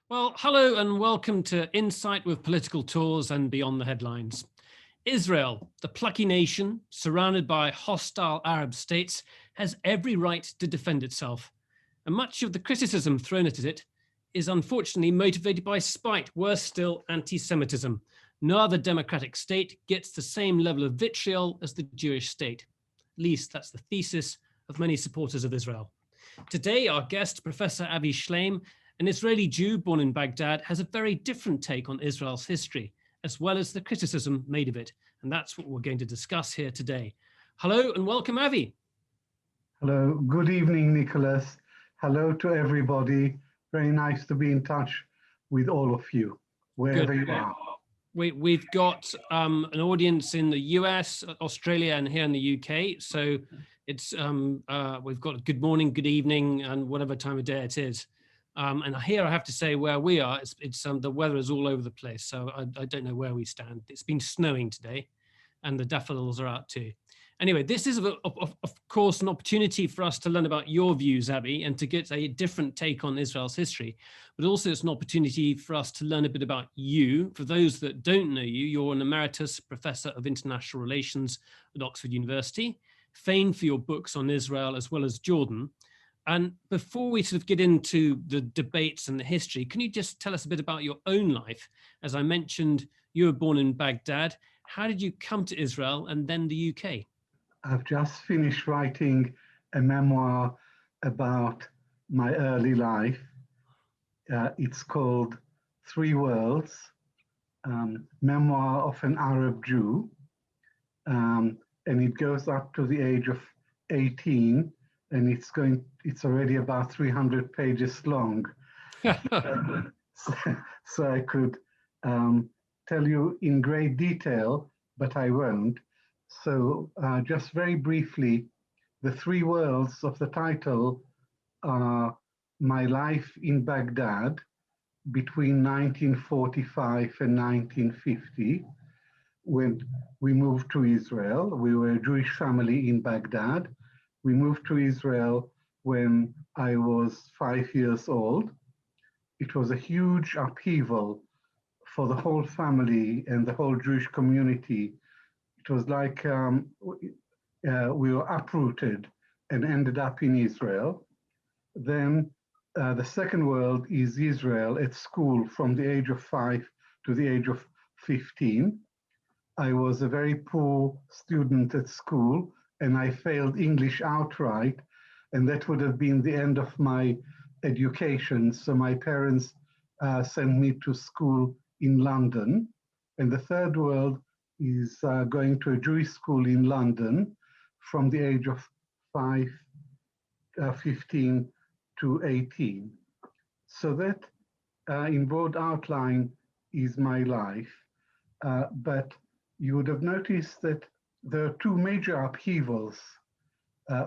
Well, hello and welcome to Insight with Political Tours and Beyond the Headlines. Israel, the plucky nation surrounded by hostile Arab states, has every right to defend itself. And much of the criticism thrown at it is unfortunately motivated by spite, worse still, anti-Semitism. No other democratic state gets the same level of vitriol as the Jewish state. At least that's the thesis of many supporters of Israel. Today, our guest, Professor Avi Shlaim, an Israeli Jew born in Baghdad, has a very different take on Israel's history, as well as the criticism made of it. And that's what we're going to discuss here today. Hello and welcome, Avi. Hello, good evening, Nicholas. Hello to everybody. Very nice to be in touch with all of you, wherever you are. We've got an audience in the US, Australia, and here in the UK. So it's we've got good morning, good evening, and whatever time of day it is. And here I have to say where we are, it's the weather is all over the place. So I don't know where we stand. It's been snowing today and the daffodils are out too. Anyway, this is of course an opportunity for us to learn about your views, Avi, and to get a different take on Israel's history. But also it's an opportunity for us to learn a bit about you. For those that don't know you, you're an emeritus professor of international relations at Oxford University, famed for your books on Israel as well as Jordan. And before we sort of get into the debates and the history, can you just tell us a bit about your own life? As I mentioned, you were born in Baghdad. How did you come to Israel and then the UK? I've just finished writing a memoir about my early life. It's called Three Worlds, Memoir of an Arab Jew. And it goes up to the age of 18. And it's already about 300 pages long. So I could tell you in great detail, but I won't. So just very briefly, the three worlds of the title are my life in Baghdad between 1945 and 1950, when we moved to Israel. We were a Jewish family in Baghdad. We moved to Israel when I was 5 years old. It was a huge upheaval for the whole family and the whole Jewish community. It was like we were uprooted and ended up in Israel. Then the second world is Israel at school from the age of 5 to the age of 15. I was a very poor student at school, and I failed English outright, and that would have been the end of my education. So my parents sent me to school in London. And the third world is going to a Jewish school in London from the age of 15 to 18. So that, in broad outline, is my life. But you would have noticed that there are two major upheavals.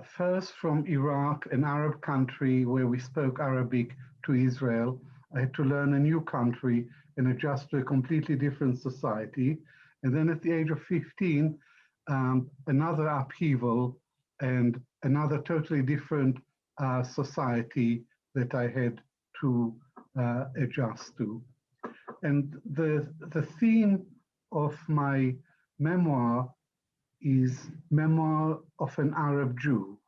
First, from Iraq, an Arab country where we spoke Arabic, to Israel. I had to learn a new country and adjust to a completely different society. And then at the age of 15, another upheaval and another totally different society that I had to adjust to. And the theme of my memoir is Memoir of an Arab Jew,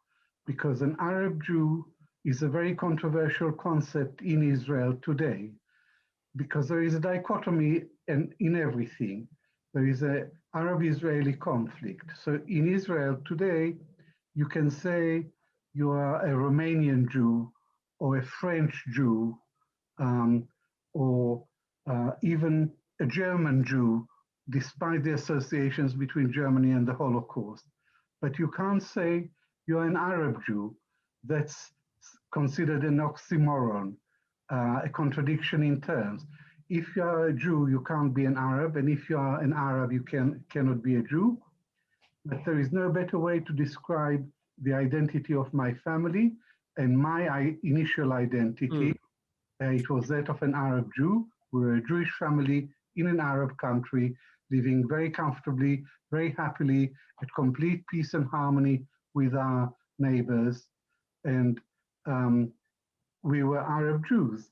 because an Arab Jew is a very controversial concept in Israel today, because there is a dichotomy in everything. There is an Arab-Israeli conflict. So in Israel today, you can say you are a Romanian Jew or a French Jew, or even a German Jew, despite the associations between Germany and the Holocaust. But you can't say you're an Arab Jew. That's considered an oxymoron, a contradiction in terms. If you are a Jew, you can't be an Arab, and if you are an Arab, you cannot be a Jew. But there is no better way to describe the identity of my family and my initial identity. It was that of an Arab Jew. We were a Jewish family in an Arab country, living very comfortably, very happily, at complete peace and harmony with our neighbors. And we were Arab Jews.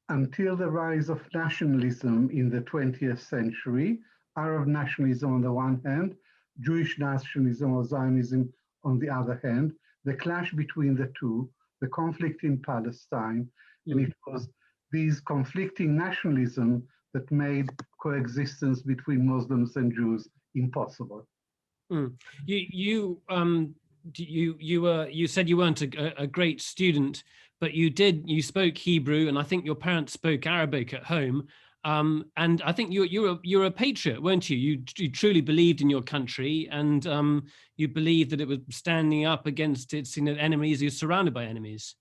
until the rise of nationalism in the 20th century, Arab nationalism on the one hand, Jewish nationalism or Zionism on the other hand, the clash between the two, the conflict in Palestine, and it was these conflicting nationalism that made coexistence between Muslims and Jews impossible. You said you weren't a great student, but you spoke Hebrew, and I think your parents spoke Arabic at home. And I think you're a patriot, weren't you? You truly believed in your country, and you believed that it was standing up against its enemies. You're surrounded by enemies.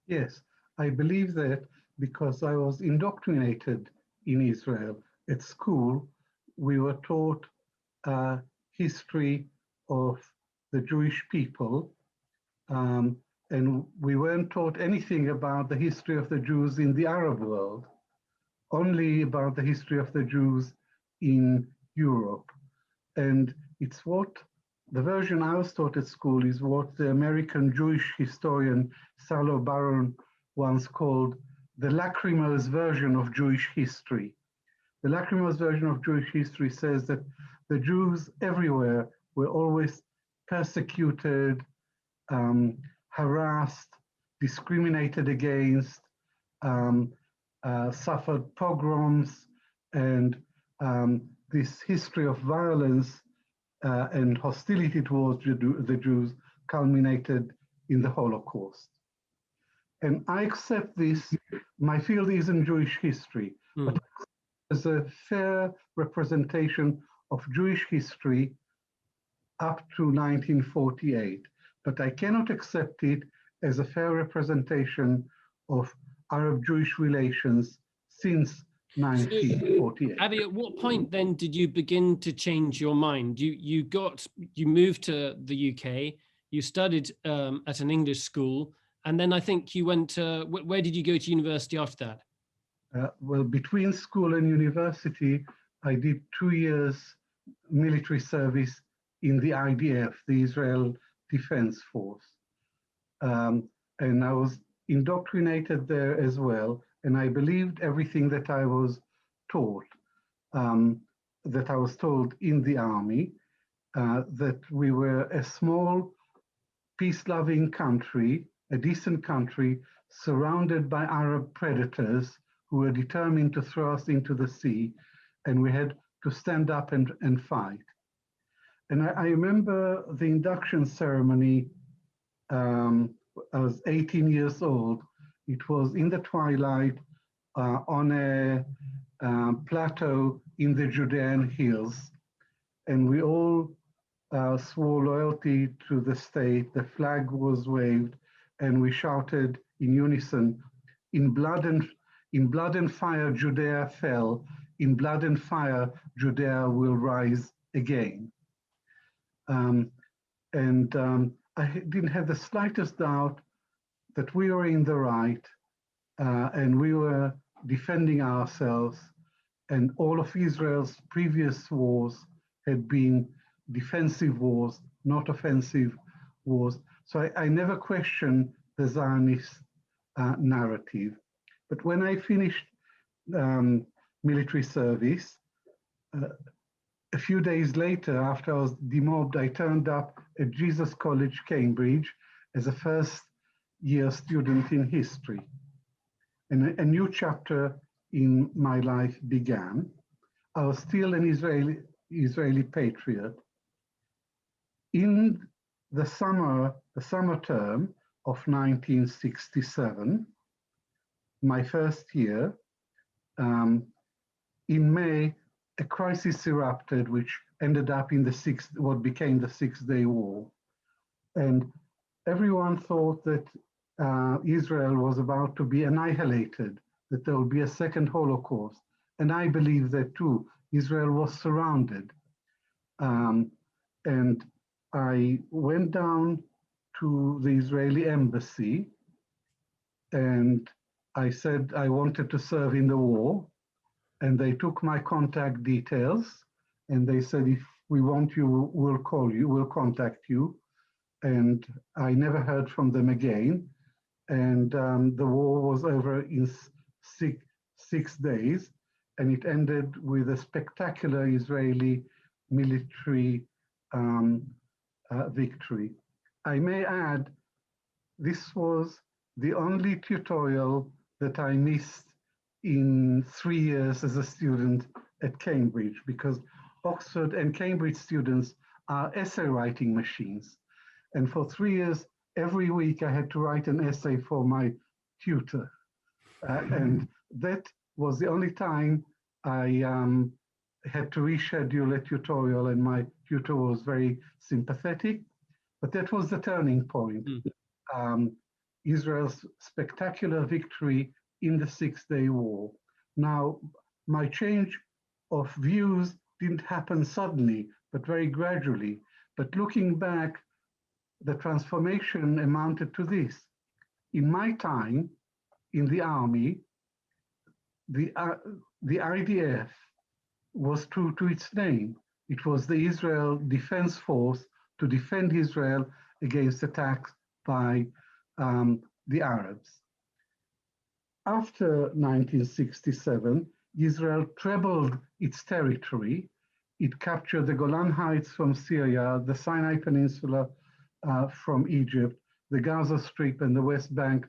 Yes, I believe that because I was indoctrinated in Israel at school. We were taught history of the Jewish people, and we weren't taught anything about the history of the Jews in the Arab world, only about the history of the Jews in Europe. And it's what the version I was taught at school is what the American Jewish historian Salo Baron once called the lachrymose version of Jewish history. The lachrymose version of Jewish history says that the Jews everywhere were always persecuted, harassed, discriminated against, suffered pogroms, and this history of violence and hostility towards the Jews culminated in the Holocaust. And I accept this. My field isn't Jewish history, but as a fair representation of Jewish history up to 1948. But I cannot accept it as a fair representation of Arab-Jewish relations since 1948. So, Avi, at what point then did you begin to change your mind? You moved to the UK, you studied at an English school, and then I think you went to, where did you go to university after that? Well, between school and university, I did 2 years military service in the IDF, the Israel Defense Force. And I was indoctrinated there as well. And I believed everything that I was taught, that I was told in the army, that we were a small, peace-loving country, a decent country, surrounded by Arab predators who were determined to throw us into the sea, and we had to stand up and fight. And I remember the induction ceremony. I was 18 years old. It was in the twilight on a plateau in the Judean hills, and we all swore loyalty to the state. The flag was waved, and we shouted in unison, "In blood and fire, Judea fell. In blood and fire, Judea will rise again." I didn't have the slightest doubt that we were in the right, and we were defending ourselves, and all of Israel's previous wars had been defensive wars, not offensive wars. So I never questioned the Zionist narrative. But when I finished military service, a few days later, after I was demobbed, I turned up at Jesus College, Cambridge, as a first-year student in history. And a new chapter in my life began. I was still an Israeli patriot. In the summer term of 1967, my first year, in May, a crisis erupted, which ended up in what became the Six-Day War. And everyone thought that Israel was about to be annihilated, that there would be a second Holocaust. And I believe that too. Israel was surrounded. And I went down to the Israeli embassy, and I said I wanted to serve in the war. And they took my contact details, and they said, if we want you, we'll call you, we'll contact you. And I never heard from them again. And the war was over in 6 days, and it ended with a spectacular Israeli military victory. I may add, this was the only tutorial that I missed in 3 years as a student at Cambridge, because Oxford and Cambridge students are essay writing machines. And for 3 years, every week I had to write an essay for my tutor. And that was the only time I had to reschedule a tutorial, and my tutor was very sympathetic. But that was the turning point. Israel's spectacular victory in the Six-Day War. Now, my change of views didn't happen suddenly, but very gradually. But looking back, the transformation amounted to this. In my time in the army, the IDF was true to its name. It was the Israel Defense Force to defend Israel against attacks by the Arabs. After 1967, Israel trebled its territory. It captured the Golan Heights from Syria, the Sinai Peninsula from Egypt, the Gaza Strip and the West Bank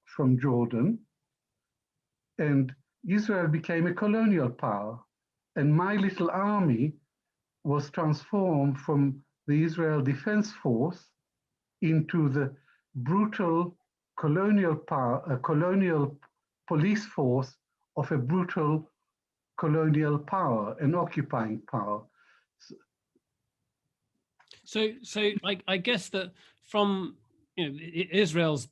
from Jordan. And Israel became a colonial power. And my little army was transformed from the Israel Defense Force into the brutal colonial power, colonial police force of a brutal colonial power, an occupying power. So I guess that from Israel's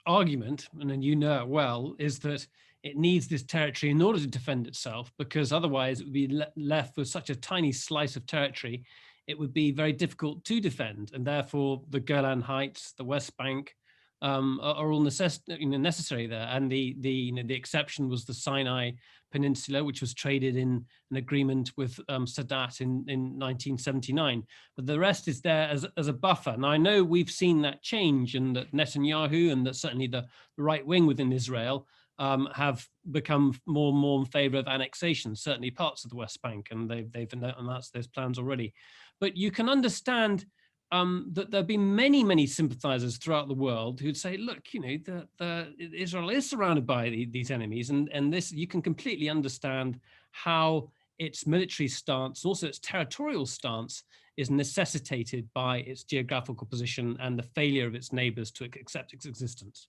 argument, and then you know it well, is that it needs this territory in order to defend itself, because otherwise it would be left with such a tiny slice of territory, it would be very difficult to defend, and therefore the Golan Heights, the West Bank, are all necessary there. And the exception was the Sinai Peninsula, which was traded in an agreement with Sadat in 1979. But the rest is there as a buffer. Now, I know we've seen that change, and that Netanyahu and that certainly the right wing within Israel have become more and more in favor of annexation, certainly parts of the West Bank, and they've announced those plans already. But you can understand that there have been many sympathizers throughout the world who'd say, look, Israel is surrounded by these enemies, and this, you can completely understand how its military stance, also its territorial stance, is necessitated by its geographical position and the failure of its neighbors to accept its existence.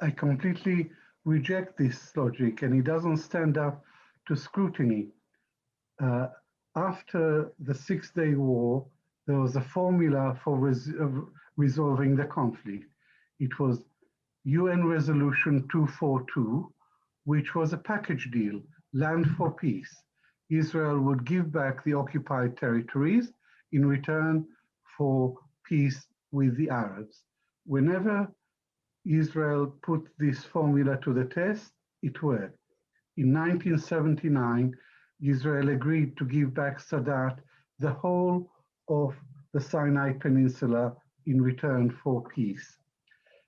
I completely reject this logic, and it doesn't stand up to scrutiny. After the Six-Day War, there was a formula for resolving the conflict. It was UN Resolution 242, which was a package deal, land for peace. Israel would give back the occupied territories in return for peace with the Arabs. Whenever Israel put this formula to the test, it worked. In 1979, Israel agreed to give back Sadat the whole of the Sinai Peninsula in return for peace.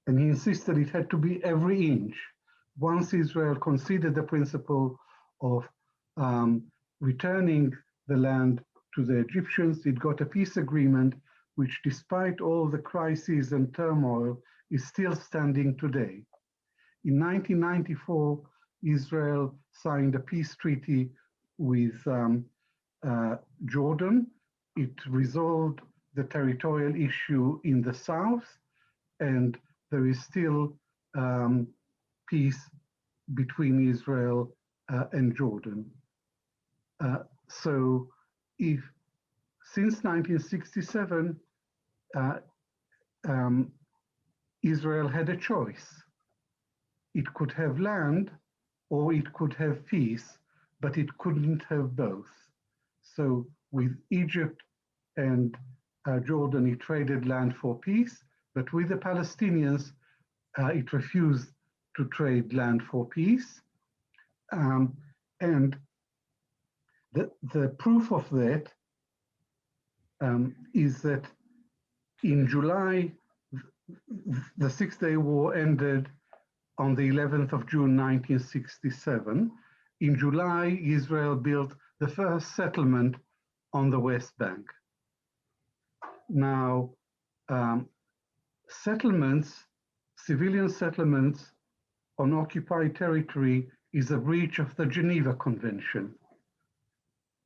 And he insisted it had to be every inch. Once Israel conceded the principle of returning the land to the Egyptians, it got a peace agreement which, despite all the crises and turmoil, is still standing today. In 1994, Israel signed a peace treaty with Jordan. It resolved the territorial issue in the south, and there is still peace between Israel and Jordan. So if since 1967, Israel had a choice. It could have land or it could have peace, but it couldn't have both. So with Egypt and Jordan, it traded land for peace, but with the Palestinians, it refused to trade land for peace. And the proof of that is that in July, the Six-Day War ended on the 11th of June 1967. In July, Israel built the first settlement on the West Bank. Now, settlements, civilian settlements on occupied territory is a breach of the Geneva Convention.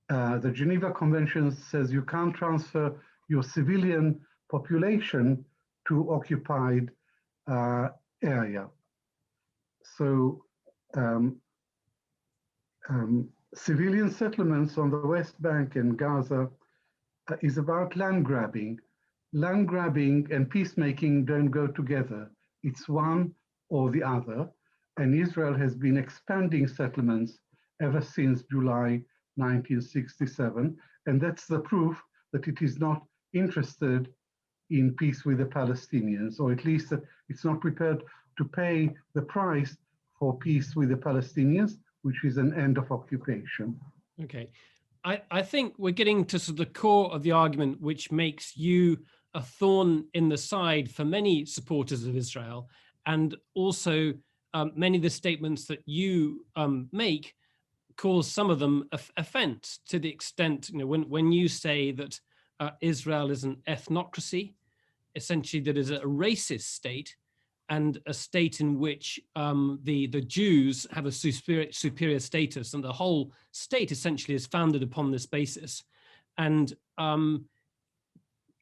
The Geneva Convention says you can't transfer your civilian population to occupied area. So civilian settlements on the West Bank and Gaza is about land grabbing. Land grabbing and peacemaking don't go together. It's one or the other. And Israel has been expanding settlements ever since July 1967. And that's the proof that it is not interested in peace with the Palestinians, or at least that it's not prepared to pay the price for peace with the Palestinians, which is an end of occupation. Okay. I think we're getting to sort of the core of the argument, which makes you a thorn in the side for many supporters of Israel, and also many of the statements that you make cause some of them offense, to the extent, when you say that Israel is an ethnocracy, essentially that is a racist state, and a state in which the Jews have a superior status, and the whole state essentially is founded upon this basis. And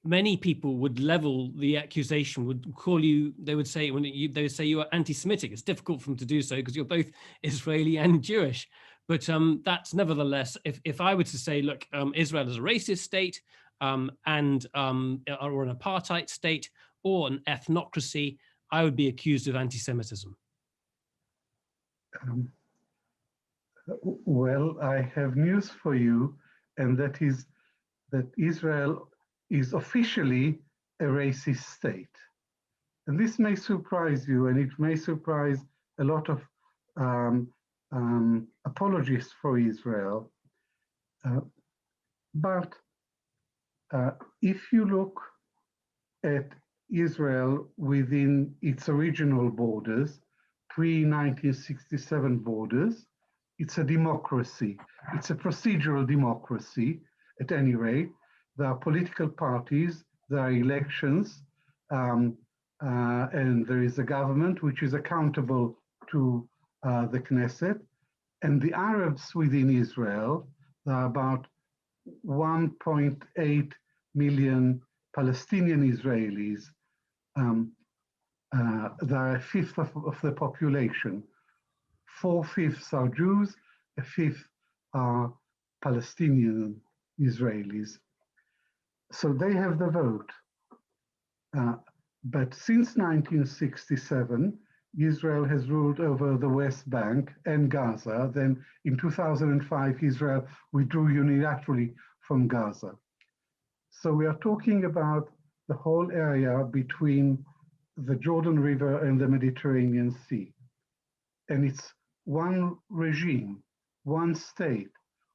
many people would level the accusation, would call you, they would say you are anti-Semitic. It's difficult for them to do so because you're both Israeli and Jewish. But that's nevertheless, if I were to say, look, Israel is a racist state, or an apartheid state, or an ethnocracy, I would be accused of anti-Semitism. Well, I have news for you, and that is that Israel is officially a racist state. And this may surprise you, and it may surprise a lot of apologists for Israel. But if you look at Israel within its original borders, pre-1967 borders, it's a democracy. It's a procedural democracy, at any rate. There are political parties, there are elections, and there is a government which is accountable to the Knesset. And the Arabs within Israel, there are about 1.8 million Palestinian Israelis. They are a fifth of the population. 4/5 are Jews, a fifth are Palestinian Israelis. So they have the vote. But since 1967, Israel has ruled over the West Bank and Gaza. Then in 2005, Israel withdrew unilaterally from Gaza. So we are talking about the whole area between the Jordan River and the Mediterranean Sea. And it's one regime, one state,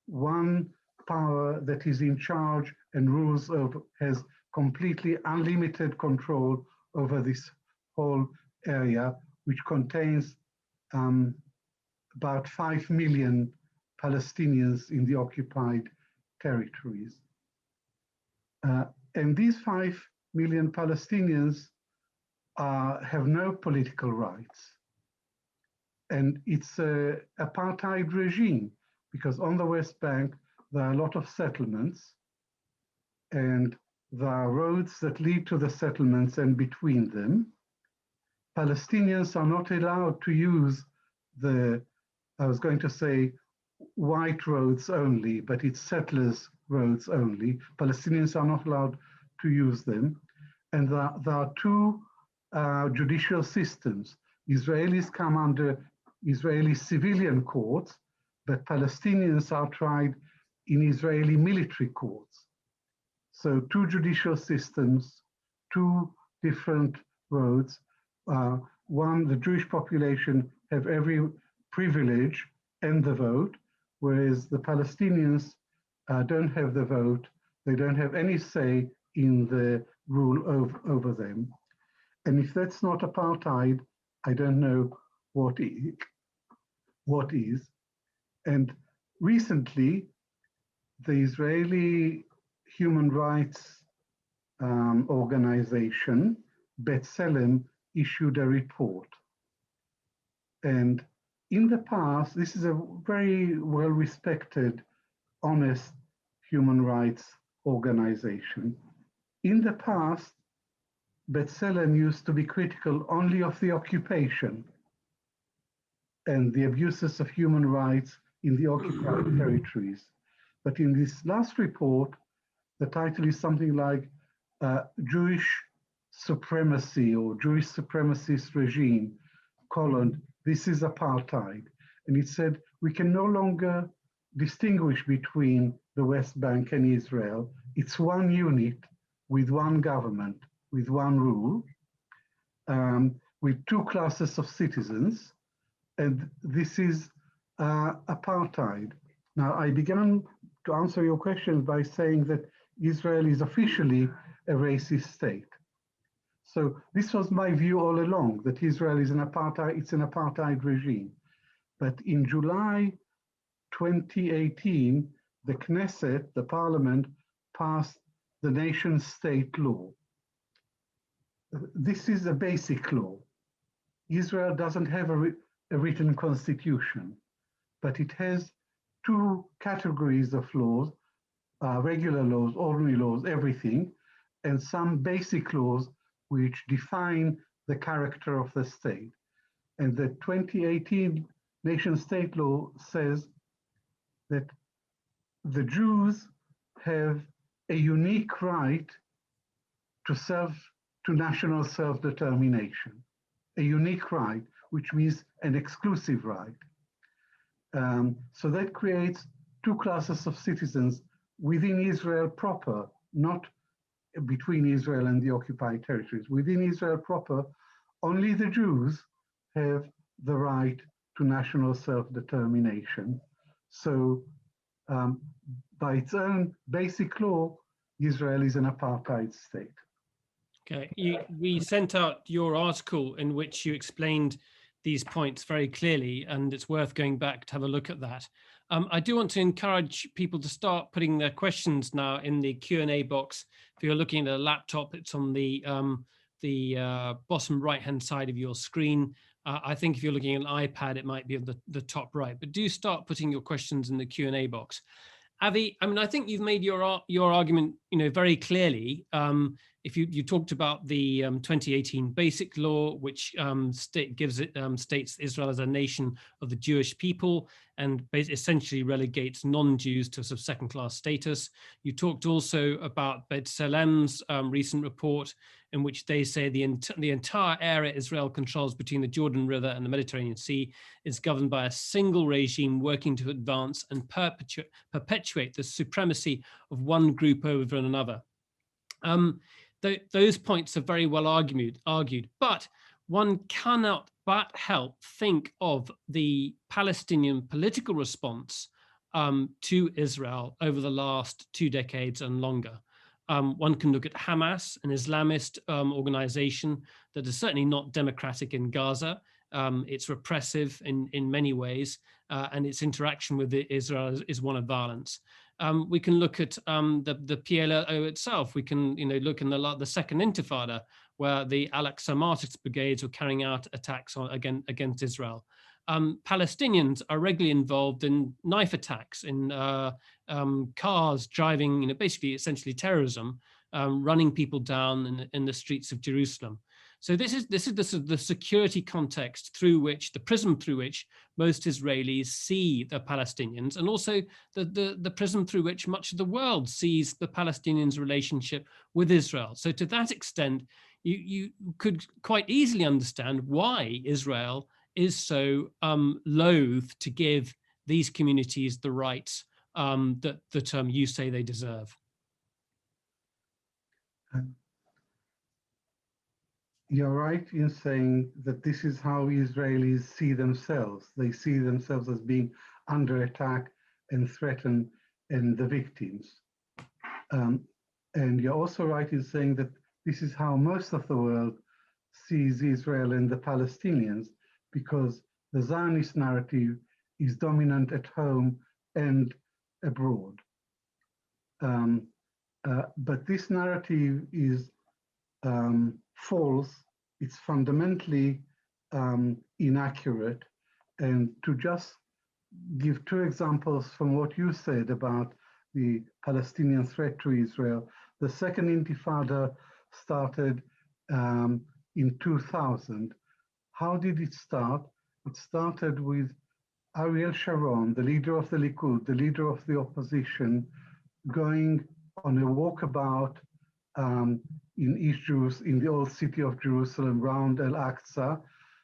one power that is in charge and rules over, has completely unlimited control over this whole area, which contains about 5 million Palestinians in the occupied territories. And these 5 million Palestinians have no political rights. And it's an apartheid regime, because on the West Bank, there are a lot of settlements, and there are roads that lead to the settlements and between them. Palestinians are not allowed to use the, I was going to say, white roads only, but it's settlers' roads only. Palestinians are not allowed to use them. And there are two judicial systems. Israelis come under Israeli civilian courts, but Palestinians are tried in Israeli military courts. So two judicial systems, two different roads. One, the Jewish population have every privilege and the vote, whereas the Palestinians don't have the vote. They don't have any say in the rule over them. And if that's not apartheid, I don't know what is. And recently, the Israeli human rights organization, B'Tselem, issued a report. And in the past, this is a very well-respected, honest human rights organization. In the past, B'Tselem used to be critical only of the occupation and the abuses of human rights in the occupied territories. But in this last report, the title is something like Jewish Supremacy or Jewish Supremacist Regime, this is apartheid. And it said, we can no longer distinguish between the West Bank and Israel. It's one unit with one government, with one rule, with two classes of citizens, and this is apartheid. Now, I began to answer your question by saying that Israel is officially a racist state. So this was my view all along, that Israel is an apartheid regime. But in July 2018, the Knesset, the parliament, passed the nation-state law. This is a basic law. Israel doesn't have a written constitution, but it has two categories of laws, regular laws, ordinary laws, everything, and some basic laws which define the character of the state. And the 2018 nation-state law says that the Jews have a unique right to national self-determination, a unique right, which means an exclusive right. So that creates two classes of citizens within Israel proper, not between Israel and the occupied territories. Within Israel proper, only the Jews have the right to national self-determination. So by its own basic law, Israel is an apartheid state. Okay, we sent out your article in which you explained these points very clearly, and it's worth going back to have a look at that. I do want to encourage people to start putting their questions now in the Q&A box. If you're looking at a laptop, it's on the bottom right-hand side of your screen. I think if you're looking at an iPad, it might be at the top right, but do start putting your questions in the Q&A box. Avi, I mean, I think you've made your argument, very clearly. If you talked about the 2018 Basic Law, which states Israel as a nation of the Jewish people and essentially relegates non-Jews to sort of second-class status. You talked also about B'Tselem's recent report, in which they say the entire area Israel controls between the Jordan River and the Mediterranean Sea is governed by a single regime working to advance and perpetuate the supremacy of one group over another. Those points are very well argued, but one cannot but help think of the Palestinian political response to Israel over the last 2 decades and longer. One can look at Hamas, an Islamist organization that is certainly not democratic in Gaza. It's repressive in many ways, and its interaction with Israel is one of violence. We can look at the PLO itself. We can look in the Second Intifada, where the Al-Aqsa Martyrs brigades were carrying out attacks against Israel. Palestinians are regularly involved in knife attacks, in cars driving, basically essentially terrorism, running people down in the streets of Jerusalem. So this is the security context through which, the prism through which most Israelis see the Palestinians, and also the prism through which much of the world sees the Palestinians' relationship with Israel. So to that extent, you could quite easily understand why Israel is so loath to give these communities the rights that you say they deserve. You're right in saying that this is how Israelis see themselves. They see themselves as being under attack and threatened and the victims. And you're also right in saying that this is how most of the world sees Israel and the Palestinians, because the Zionist narrative is dominant at home and abroad. But this narrative is false. It's fundamentally inaccurate. And to just give two examples from what you said about the Palestinian threat to Israel, the second Intifada started in 2000. How did it start? It started with Ariel Sharon, the leader of the Likud, the leader of the opposition, going on a walkabout in East Jerusalem, in the old city of Jerusalem, around Al-Aqsa,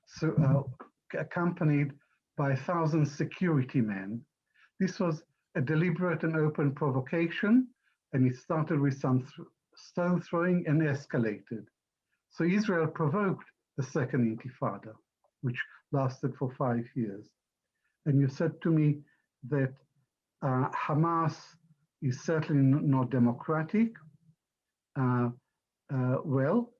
so, accompanied by 1,000 security men. This was a deliberate and open provocation, and it started with some stone throwing and escalated. So Israel provoked the second Intifada, which lasted for 5 years. And you said to me that Hamas is certainly not democratic. Well,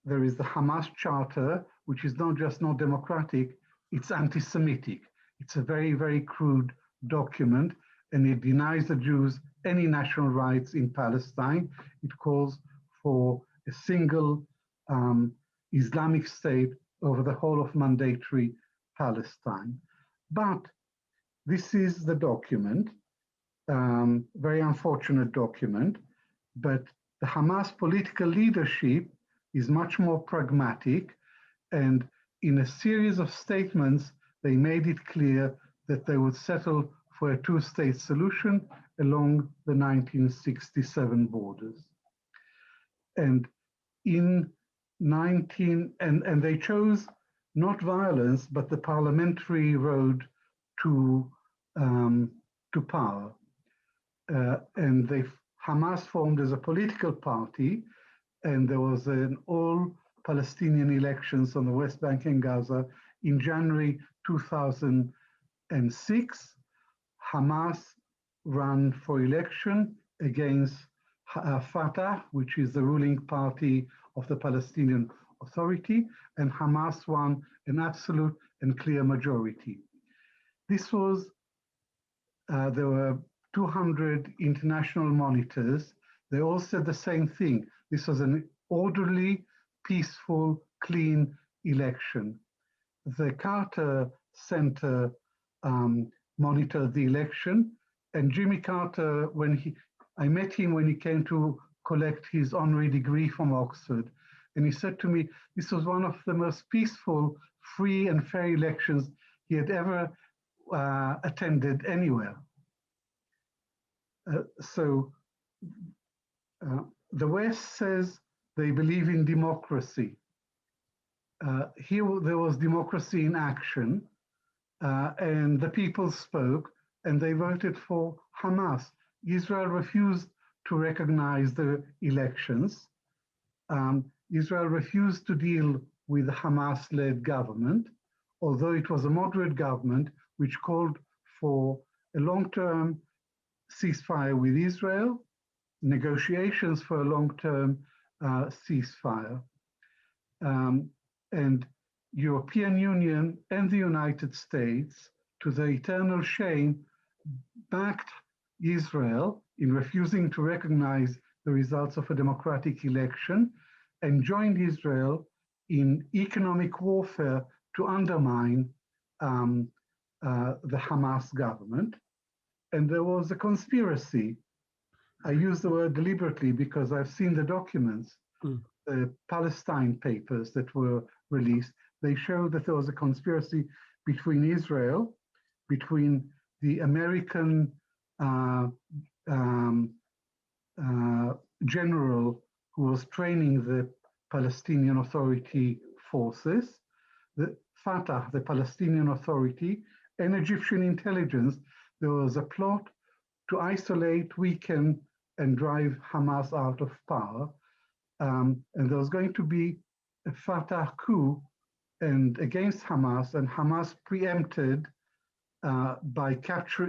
there is the Hamas Charter, which is not just not democratic, it's anti-Semitic. It's a very, very crude document, and it denies the Jews any national rights in Palestine. It calls for a single Islamic state over the whole of mandatory Palestine. But this is the document, very unfortunate document, but the Hamas political leadership is much more pragmatic, and in a series of statements, they made it clear that they would settle for a two-state solution along the 1967 borders. And in and they chose not violence, but the parliamentary road to power. And Hamas formed as a political party, and there was an all-Palestinian elections on the West Bank and Gaza in January 2006. Hamas ran for election against Fatah, which is the ruling party of the Palestinian Authority, and Hamas won an absolute and clear majority. This was, there were 200 international monitors. They all said the same thing. This was an orderly, peaceful, clean election. The Carter Center monitored the election, and Jimmy Carter, I met him when he came to collect his honorary degree from Oxford, and he said to me, this was one of the most peaceful, free and fair elections he had ever attended anywhere. The West says they believe in democracy. Here there was democracy in action, and the people spoke, and they voted for Hamas. Israel refused to recognize the elections. Israel refused to deal with the Hamas-led government, although it was a moderate government which called for a long-term ceasefire with Israel, negotiations for a long-term ceasefire. And European Union and the United States, to their eternal shame, backed Israel in refusing to recognize the results of a democratic election and joined Israel in economic warfare to undermine the Hamas government. And there was a conspiracy. I use the word deliberately because I've seen the documents, the Palestine papers that were released. They show that there was a conspiracy between Israel, between the American general who was training the Palestinian Authority forces, the Fatah, the Palestinian Authority, and Egyptian intelligence. There was a plot to isolate, weaken, and drive Hamas out of power. And there was going to be a Fatah coup and against Hamas, and Hamas preempted by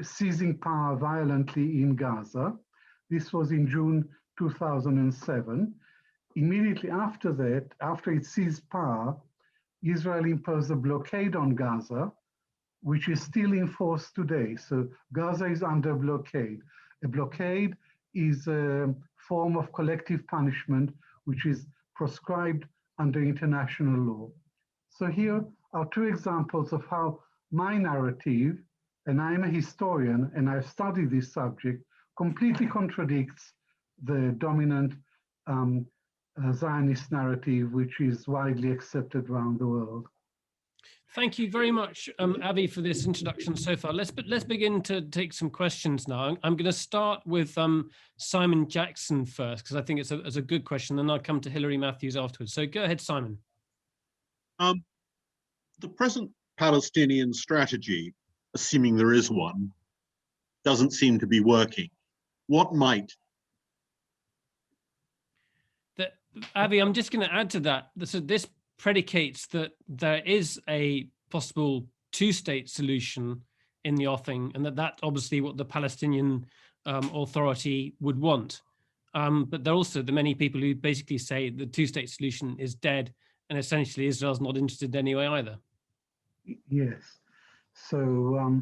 seizing power violently in Gaza. This was in June 2007. Immediately after that, after it seized power, Israel imposed a blockade on Gaza, which is still in force today. So Gaza is under blockade. A blockade is a form of collective punishment which is proscribed under international law. So here are two examples of how my narrative, and I'm a historian and I've studied this subject, completely contradicts the dominant Zionist narrative, which is widely accepted around the world. Thank you very much, Avi, for this introduction so far. Let's begin to take some questions now. I'm going to start with Simon Jackson first, because I think it's a good question, and I'll come to Hilary Matthews afterwards. So go ahead, Simon. The present Palestinian strategy, assuming there is one, doesn't seem to be working. What might? Avi, I'm just going to add to that. So this predicates that there is a possible two-state solution in the offing, and that's obviously what the Palestinian Authority would want. But there are also the many people who basically say the two-state solution is dead, and essentially Israel's not interested anyway either. Yes. So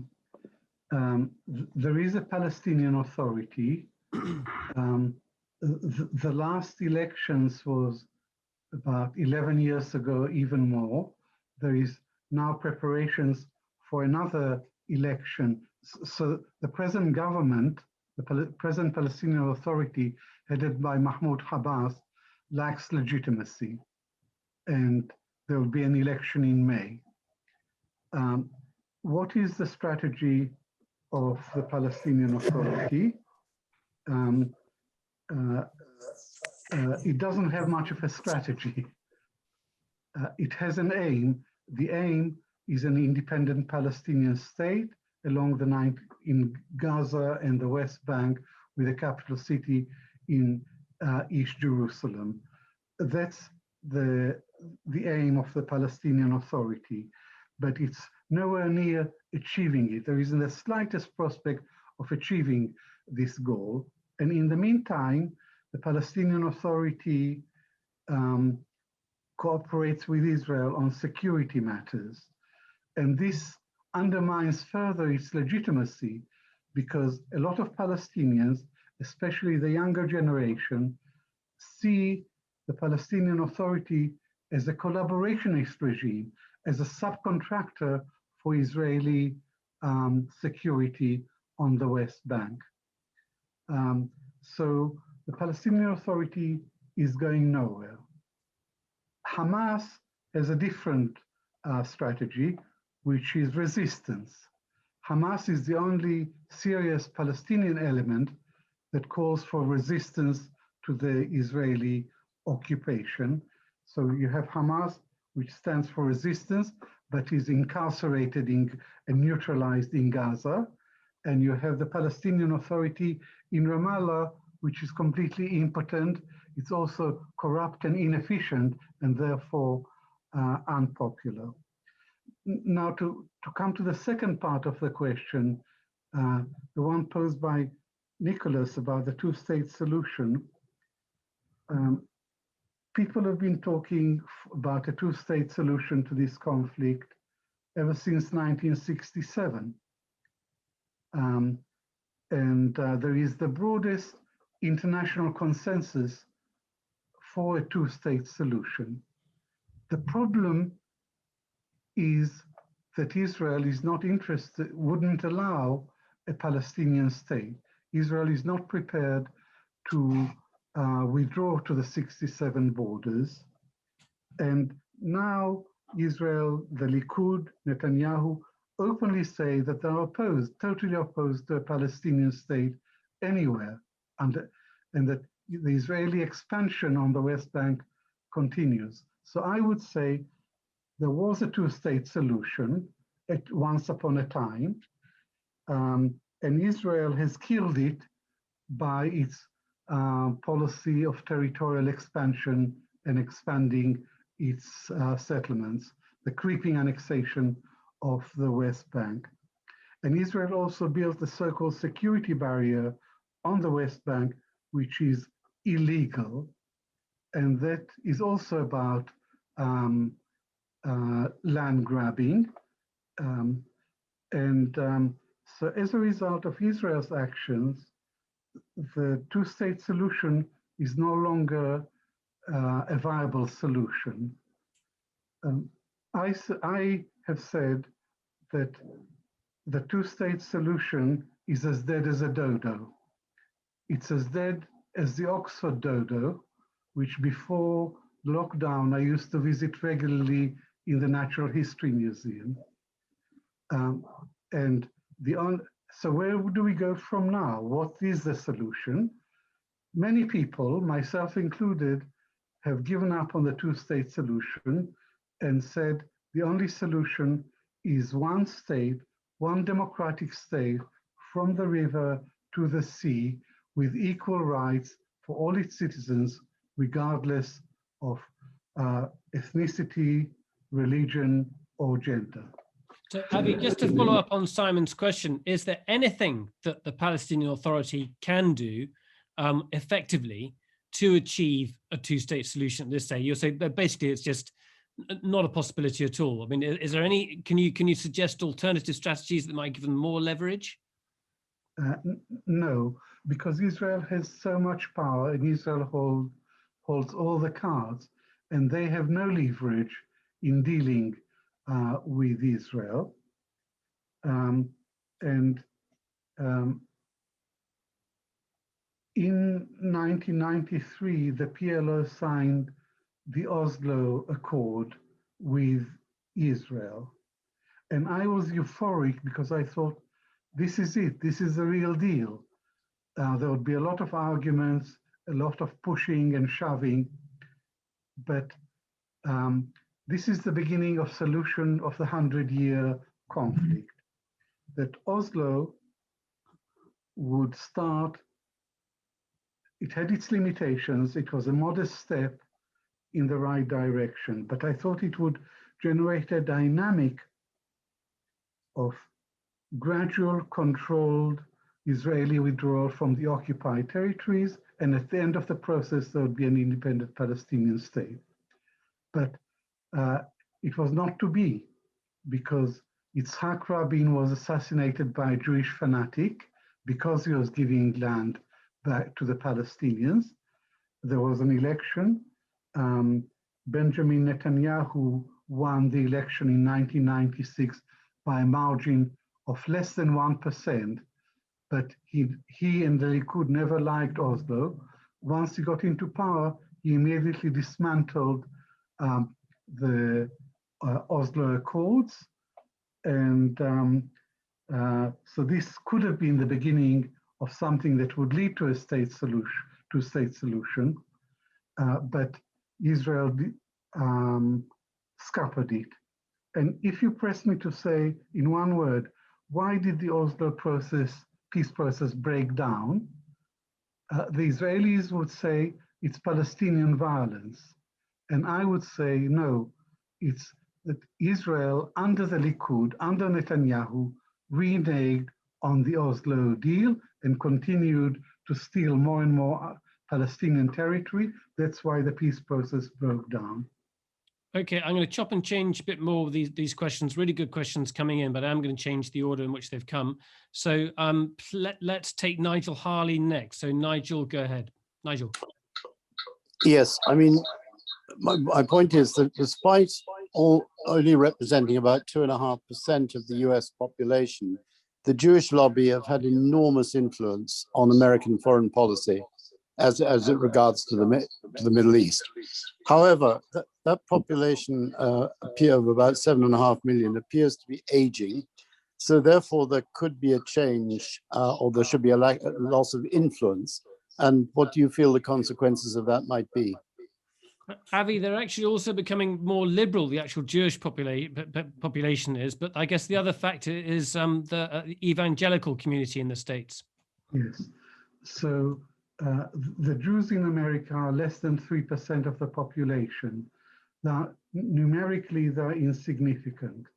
there is a Palestinian Authority. The last elections was about 11 years ago, even more. There is now preparations for another election. So the present government, the present Palestinian Authority, headed by Mahmoud Abbas, lacks legitimacy. And there will be an election in May. What is the strategy of the Palestinian Authority? It doesn't have much of a strategy. It has an aim. The aim is an independent Palestinian state along the in Gaza and the West Bank, with a capital city in East Jerusalem. That's the aim of the Palestinian Authority, but it's nowhere near achieving it. There isn't the slightest prospect of achieving this goal. And in the meantime, the Palestinian Authority cooperates with Israel on security matters. And this undermines further its legitimacy, because a lot of Palestinians, especially the younger generation, see the Palestinian Authority as a collaborationist regime, as a subcontractor for Israeli security on the West Bank. So the Palestinian Authority is going nowhere. Hamas has a different strategy, which is resistance. Hamas is the only serious Palestinian element that calls for resistance to the Israeli occupation. So you have Hamas, which stands for resistance, but is incarcerated and neutralized in Gaza. And you have the Palestinian Authority in Ramallah, which is completely impotent. It's also corrupt and inefficient, and therefore unpopular. Now, to come to the second part of the question, the one posed by Nicholas about the two-state solution, people have been talking about a two-state solution to this conflict ever since 1967. And there is the broadest international consensus for a two-state solution. The problem is that Israel is not interested, wouldn't allow a Palestinian state. Israel is not prepared to withdraw to the 67 borders. And now Israel, the Likud, Netanyahu, openly say that they're opposed, totally opposed to a Palestinian state anywhere, and that the Israeli expansion on the West Bank continues. So I would say there was a two-state solution once upon a time, and Israel has killed it by its policy of territorial expansion and expanding its settlements, the creeping annexation of the West Bank. And Israel also built the so-called security barrier on the West Bank, which is illegal. And that is also about land grabbing. So as a result of Israel's actions, the two-state solution is no longer a viable solution. I have said that the two-state solution is as dead as a dodo. It's as dead as the Oxford dodo, which before lockdown I used to visit regularly in the Natural History Museum. So where do we go from now? What is the solution? Many people, myself included, have given up on the two-state solution and said the only solution is one state, one democratic state from the river to the sea with equal rights for all its citizens, regardless of ethnicity, religion, or gender. So, Avi, just to follow up on Simon's question, is there anything that the Palestinian Authority can do effectively to achieve a two-state solution at this stage? You'll say that basically it's just not a possibility at all. I mean, is there any? Can you suggest alternative strategies that might give them more leverage? No, because Israel has so much power, and Israel holds all the cards, and they have no leverage in dealing with Israel. In 1993, the PLO signed the Oslo Accord with Israel. And I was euphoric because I thought, this is it, this is the real deal. There would be a lot of arguments, a lot of pushing and shoving, but this is the beginning of solution of the 100-year conflict. That Oslo would start, it had its limitations, it was a modest step in the right direction, but I thought it would generate a dynamic of gradual, controlled Israeli withdrawal from the occupied territories, and at the end of the process, there would be an independent Palestinian state. But it was not to be, because Yitzhak Rabin was assassinated by a Jewish fanatic because he was giving land back to the Palestinians. There was an election. Benjamin Netanyahu won the election in 1996 by a margin of less than 1%, but he and the Likud never liked Oslo. Once he got into power, he immediately dismantled the Oslo Accords. And so this could have been the beginning of something that would lead to a two-state solution, but Israel scuppered it. And if you press me to say in one word, why did the Oslo peace process break down? The Israelis would say it's Palestinian violence. And I would say, no, it's that Israel, under the Likud, under Netanyahu, reneged on the Oslo deal and continued to steal more and more Palestinian territory. That's why the peace process broke down. Okay, I'm going to chop and change a bit more of these questions. Really good questions coming in, but I'm going to change the order in which they've come. So let's take Nigel Harley next. So Nigel, go ahead. Nigel. Yes, I mean, my point is that despite only representing about 2.5% of the US population, the Jewish lobby have had enormous influence on American foreign policy as it regards to the Middle East. However, that population of about 7.5 million appears to be aging. So therefore, there could be a change or there should be a loss of influence. And what do you feel the consequences of that might be? Avi, they're actually also becoming more liberal, the actual Jewish population is, but I guess the other factor is the evangelical community in the States. Yes, so the Jews in America are less than 3% of the population. Now, numerically, they're insignificant.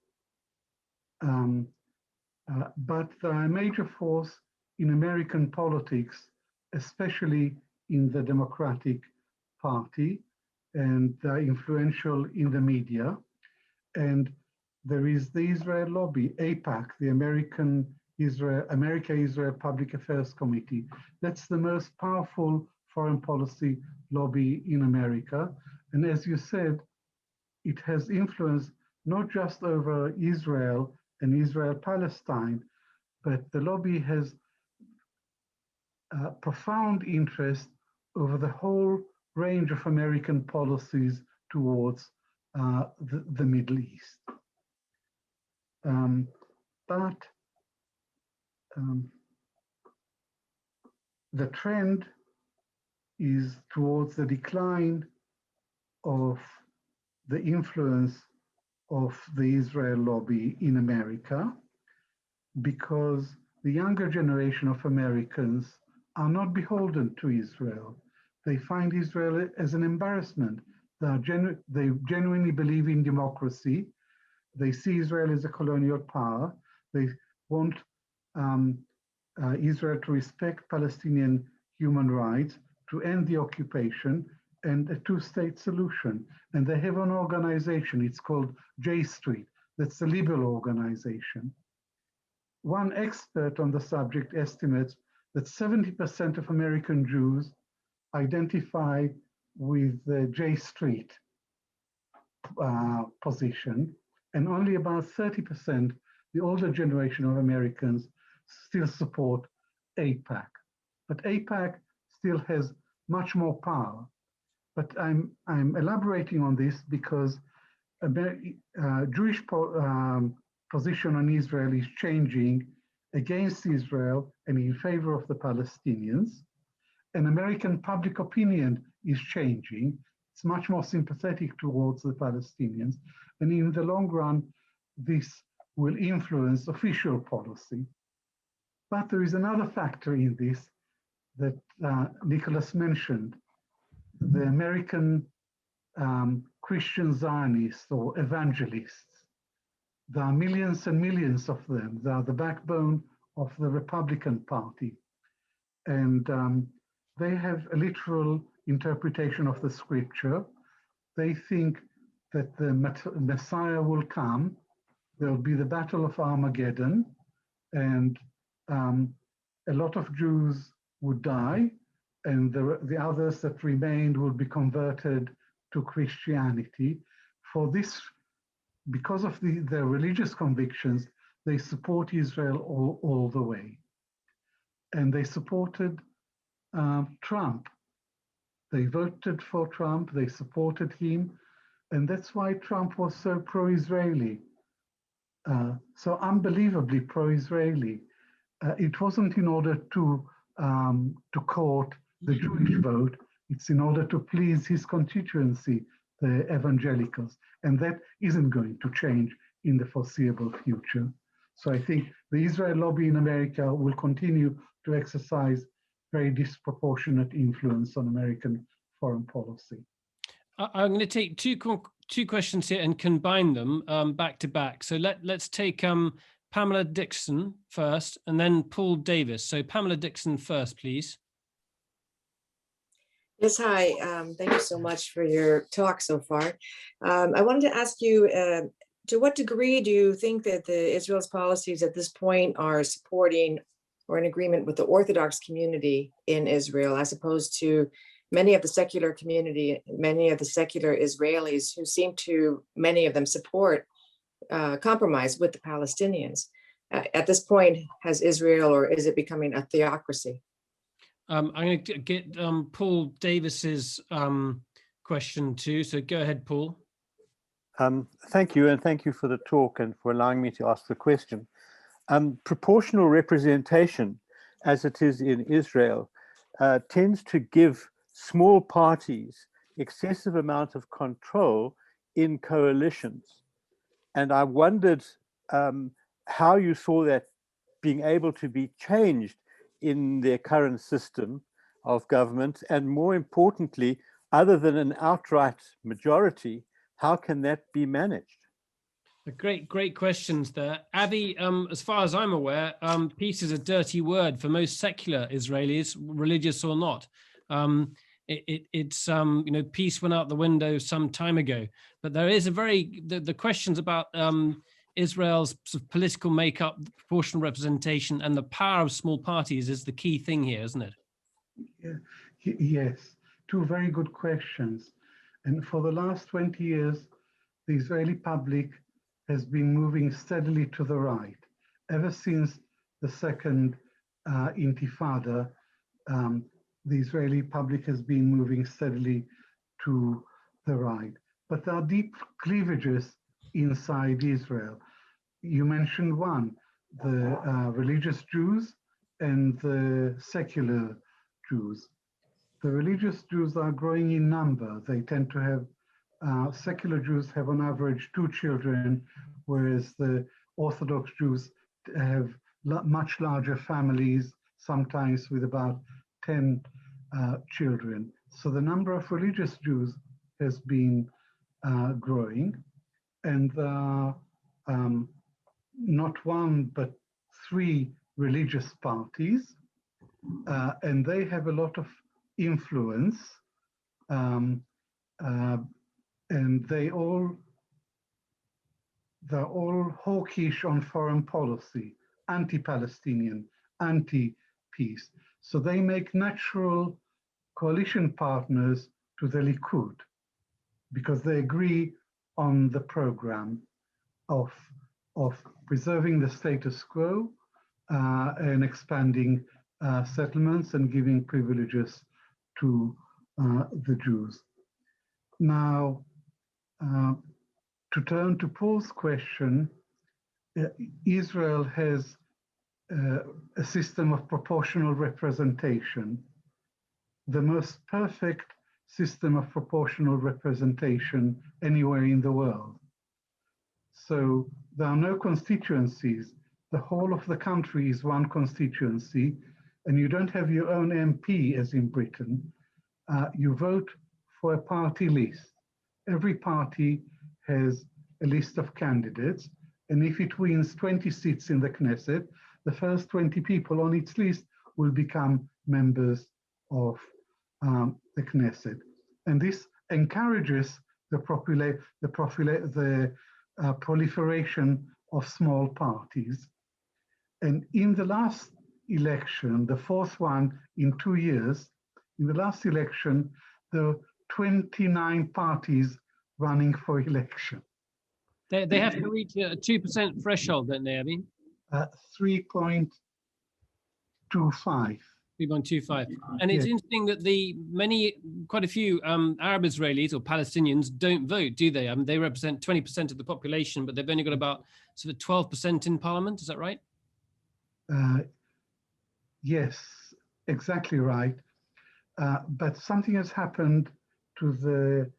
But they're a major force in American politics, especially in the Democratic Party, and they're influential in the media. And there is the Israel lobby, AIPAC, the America-Israel Public Affairs Committee. That's the most powerful foreign policy lobby in America. And as you said, it has influence not just over Israel and Israel-Palestine, but the lobby has profound interest over the whole range of American policies towards the Middle East. The trend is towards the decline of the influence of the Israel lobby in America, because the younger generation of Americans are not beholden to Israel. They find Israel as an embarrassment. They genuinely believe in democracy. They see Israel as a colonial power. They want Israel to respect Palestinian human rights, to end the occupation, and a two-state solution. And they have an organization, it's called J Street, that's a liberal organization. One expert on the subject estimates that 70% of American Jews identify with the J Street position, and only about 30%, the older generation of Americans, still support AIPAC. But AIPAC still has much more power. But I'm elaborating on this because Jewish position on Israel is changing against Israel and in favor of the Palestinians. And American public opinion is changing. It's much more sympathetic towards the Palestinians. And in the long run, this will influence official policy. But there is another factor in this that Nicholas mentioned. The American Christian Zionists or evangelists. There are millions and millions of them. They are the backbone of the Republican Party. And they have a literal interpretation of the scripture. They think that the Messiah will come. There will be the Battle of Armageddon, and a lot of Jews would die, and the others that remained will be converted to Christianity. For this, because of their religious convictions, they support Israel all the way. And they supported Trump. They voted for Trump, they supported him, and that's why Trump was so pro-Israeli, so unbelievably pro-Israeli. It wasn't in order to court the Jewish vote, it's in order to please his constituency, the evangelicals, and that isn't going to change in the foreseeable future. So I think the Israel lobby in America will continue to exercise very disproportionate influence on American foreign policy. I'm going to take two questions here and combine them back to back. So let's take Pamela Dixon first, and then Paul Davis. So Pamela Dixon first, please. Yes, hi. Thank you so much for your talk so far. I wanted to ask you, to what degree do you think that Israel's policies at this point are supporting or in agreement with the Orthodox community in Israel, as opposed to many of the secular community, many of the secular Israelis who seem to, many of them support compromise with the Palestinians? At this point, has Israel, or is it becoming a theocracy? I'm going to get Paul Davis's question too. So go ahead, Paul. Thank you, and thank you for the talk and for allowing me to ask the question. Proportional representation, as it is in Israel, tends to give small parties excessive amount of control in coalitions. And I wondered how you saw that being able to be changed in their current system of government, and more importantly, other than an outright majority, how can that be managed? Great questions there. Avi, as far as I'm aware, peace is a dirty word for most secular Israelis, religious or not. it's you know, peace went out the window some time ago. But there is a the questions about Israel's sort of political makeup, proportional representation, and the power of small parties is the key thing here, isn't it? Yeah. Yes, two very good questions. And for the last 20 years, the Israeli public has been moving steadily to the right. Ever since the second Intifada, the Israeli public has been moving steadily to the right. But there are deep cleavages inside Israel. You mentioned one, the religious Jews and the secular Jews. The religious Jews are growing in number. They tend to have, secular Jews have on average 2 children, whereas the Orthodox Jews have much larger families, sometimes with about 10 children. So the number of religious Jews has been growing, and not one, but 3 religious parties, and they have a lot of influence, and they're all hawkish on foreign policy, anti-Palestinian, anti-peace. So they make natural coalition partners to the Likud because they agree on the program of preserving the status quo and expanding settlements and giving privileges to the Jews. Now, to turn to Paul's question, Israel has a system of proportional representation, the most perfect system of proportional representation anywhere in the world. So there are no constituencies. The whole of the country is one constituency, and you don't have your own MP as in Britain. You vote for a party list. Every party has a list of candidates, and if it wins 20 seats in the Knesset, the first 20 people on its list will become members of the Knesset. And this encourages the proliferation of small parties. And in the last election, the 4th one in 2 years, in the last election, there were 29 parties running for election. They have to reach a 2% threshold, don't they, Avi? 3.25. 3.25. And it's interesting that quite a few Arab Israelis or Palestinians don't vote, do they? I mean, they represent 20% of the population, but they've only got about sort of 12% in parliament. Is that right? Yes, exactly right. But something has happened to the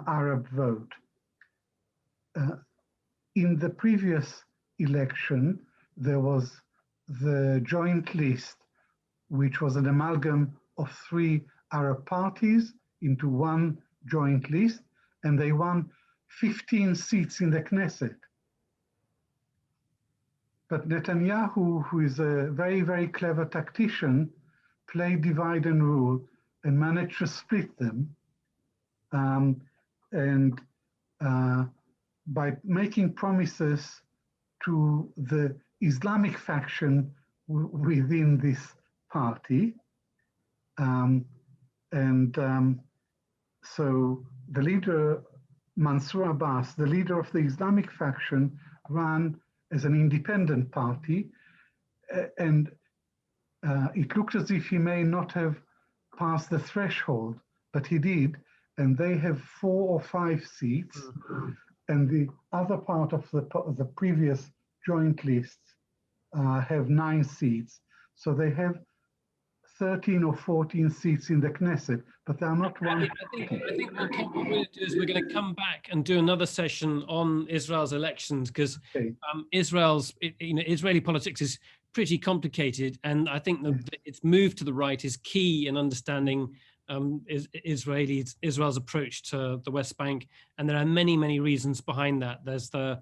Arab vote. In the previous election, there was the joint list, which was an amalgam of 3 Arab parties into one joint list, and they won 15 seats in the Knesset. But Netanyahu, who is a very, very clever tactician, played divide and rule and managed to split them. By making promises to the Islamic faction within this party. So the leader, Mansour Abbas, the leader of the Islamic faction, ran as an independent party, and it looked as if he may not have passed the threshold, but he did, and they have 4 or 5 seats, and the other part of the previous joint lists have 9 seats. So they have 13 or 14 seats in the Knesset, but they are not one. I think what we're going to do is we're going to come back and do another session on Israel's elections, because Israeli politics is pretty complicated, and I think its move to the right is key in understanding Israel's approach to the West Bank, and there are many, many reasons behind that. There's the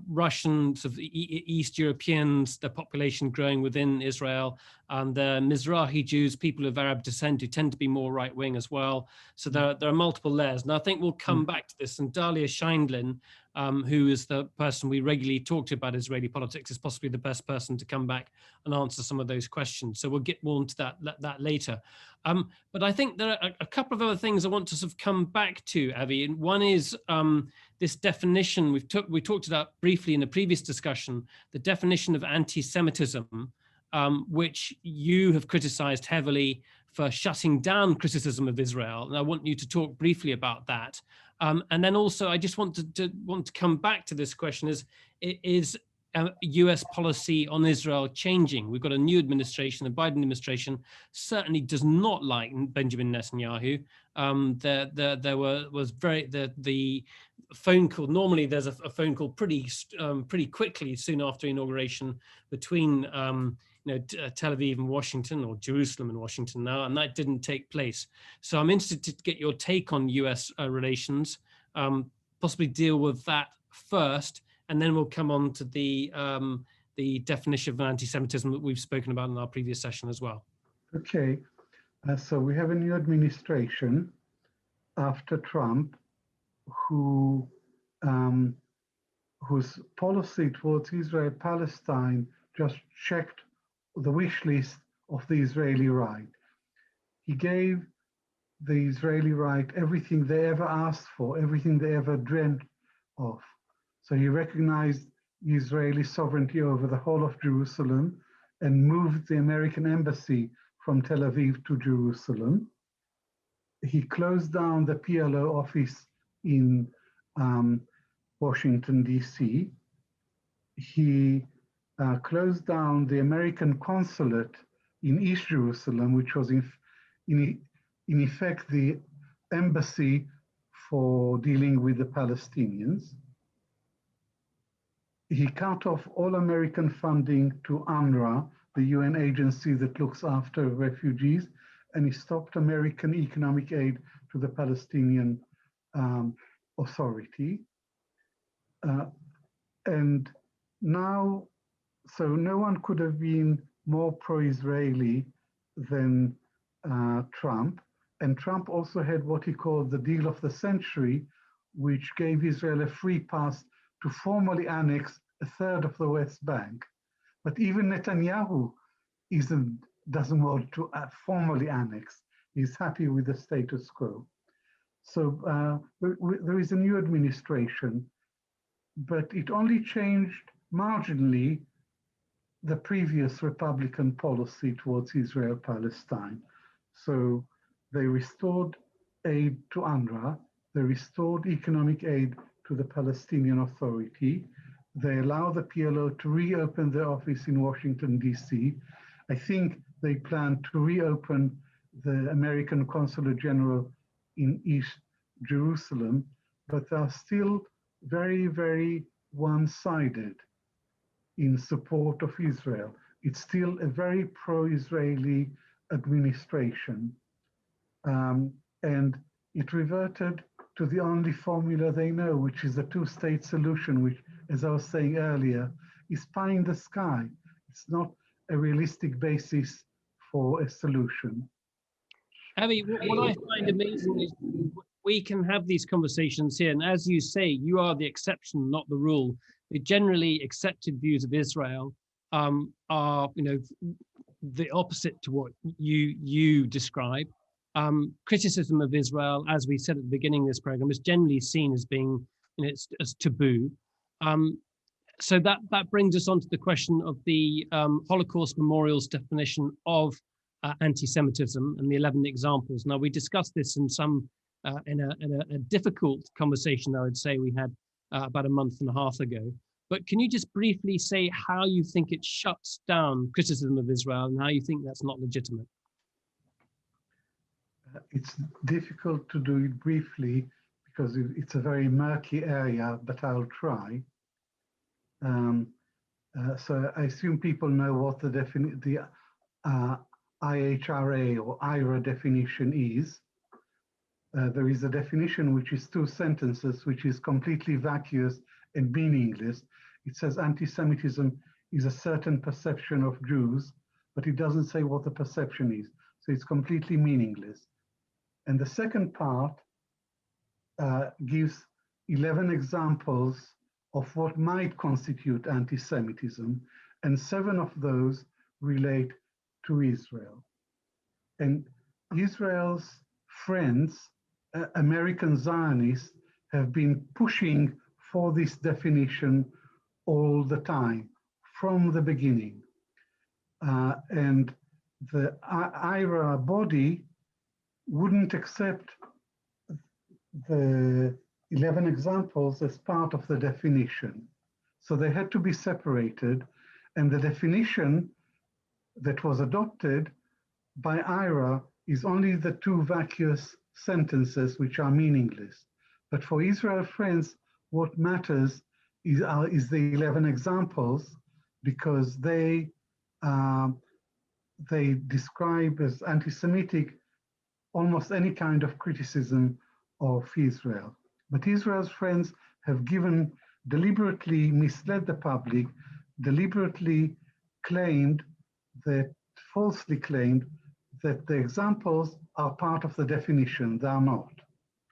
Russians of East Europeans, the population growing within Israel, and the Mizrahi Jews, people of Arab descent, who tend to be more right-wing as well. So there are multiple layers, and I think we'll come back to this. And Dalia Scheindlin, who is the person we regularly talk to about Israeli politics, is possibly the best person to come back and answer some of those questions. So we'll get more into that later. But I think there are a couple of other things I want to sort of come back to, Avi. And one is this definition we talked about briefly in the previous discussion, the definition of anti-Semitism, which you have criticized heavily for shutting down criticism of Israel. And I want you to talk briefly about that. And then also, I just want to come back to this question: is US policy on Israel changing? We've got a new administration. The Biden administration certainly does not like Benjamin Netanyahu. There was the phone call. Normally, there's a phone call pretty quickly soon after inauguration between Tel Aviv and Washington, or Jerusalem and Washington now, and that didn't take place. So I'm interested to get your take on US relations, possibly deal with that first, and then we'll come on to the definition of anti-Semitism that we've spoken about in our previous session as well. Okay, so we have a new administration after Trump, whose policy towards Israel-Palestine just checked the wish list of the Israeli right. He gave the Israeli right everything they ever asked for, everything they ever dreamt of. So he recognized Israeli sovereignty over the whole of Jerusalem and moved the American embassy from Tel Aviv to Jerusalem. He closed down the PLO office in Washington, D.C. He closed down the American consulate in East Jerusalem, which was in effect the embassy for dealing with the Palestinians. He cut off all American funding to UNRWA, the UN agency that looks after refugees, and he stopped American economic aid to the Palestinian Authority. And now, so no one could have been more pro-Israeli than Trump. And Trump also had what he called the deal of the century, which gave Israel a free pass to formally annex a third of the West Bank. But even Netanyahu doesn't want to formally annex. He's happy with the status quo. So there is a new administration, but it only changed marginally the previous Republican policy towards Israel-Palestine. So they restored aid to UNRWA, they restored economic aid to the Palestinian Authority, they allow the PLO to reopen their office in Washington, D.C. I think they plan to reopen the American Consulate General in East Jerusalem, but they are still very, very one-sided in support of Israel. It's still a very pro-Israeli administration. And it reverted to the only formula they know, which is a two-state solution, which, as I was saying earlier, is pie in the sky. It's not a realistic basis for a solution. Avi, what I find amazing is we can have these conversations here, and as you say, you are the exception, not the rule. The generally accepted views of Israel are, the opposite to what you describe. Criticism of Israel, as we said at the beginning of this program, is generally seen as being, as taboo. So that brings us on to the question of the Holocaust Memorial's definition of anti-Semitism and the 11 examples. Now, we discussed this in a difficult conversation, I would say, we had about a month and a half ago. But can you just briefly say how you think it shuts down criticism of Israel and how you think that's not legitimate? It's difficult to do it briefly because it's a very murky area, but I'll try. So I assume people know what the IHRA or IRA definition is. There is a definition which is 2 sentences, which is completely vacuous and meaningless. It says anti-Semitism is a certain perception of Jews, but it doesn't say what the perception is. So it's completely meaningless. And the second part gives 11 examples of what might constitute anti-Semitism, and 7 of those relate to Israel. And Israel's friends, American Zionists, have been pushing for this definition all the time, from the beginning. And the IRA body wouldn't accept the 11 examples as part of the definition. So they had to be separated, and the definition that was adopted by IRA is only the 2 vacuous sentences which are meaningless. But for Israel friends, what matters is the 11 examples, because they describe as anti-Semitic almost any kind of criticism of Israel. But Israel's friends have deliberately misled the public, deliberately falsely claimed that the examples are part of the definition. They are not.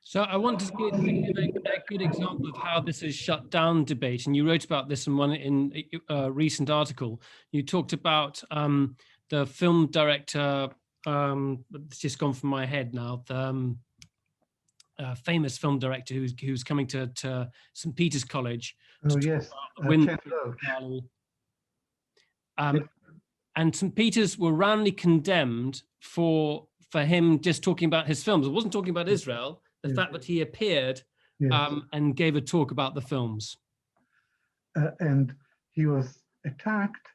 So I want to give a good example of how this is shut down debate. And you wrote about this in a recent article. You talked about the film director, it's just gone from my head now, the famous film director who's coming to St. Peter's College. Oh, yes, Ken Loach. And St. Peter's were roundly condemned for him just talking about his films. It wasn't talking about Israel, the fact that he appeared and gave a talk about the films. And he was attacked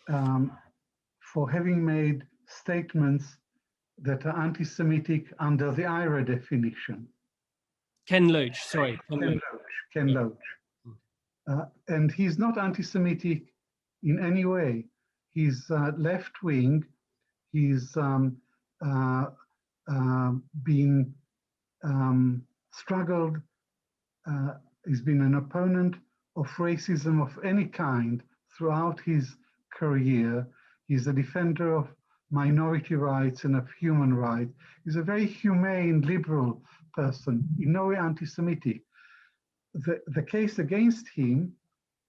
for having made statements that are anti-Semitic under the IRA definition. Ken Loach, sorry. Ken Loach. And he's not anti-Semitic in any way. He's left-wing. He's been struggled. He's been an opponent of racism of any kind throughout his career. He's a defender of minority rights and of human rights. He's a very humane, liberal person, in no way anti-Semitic. The case against him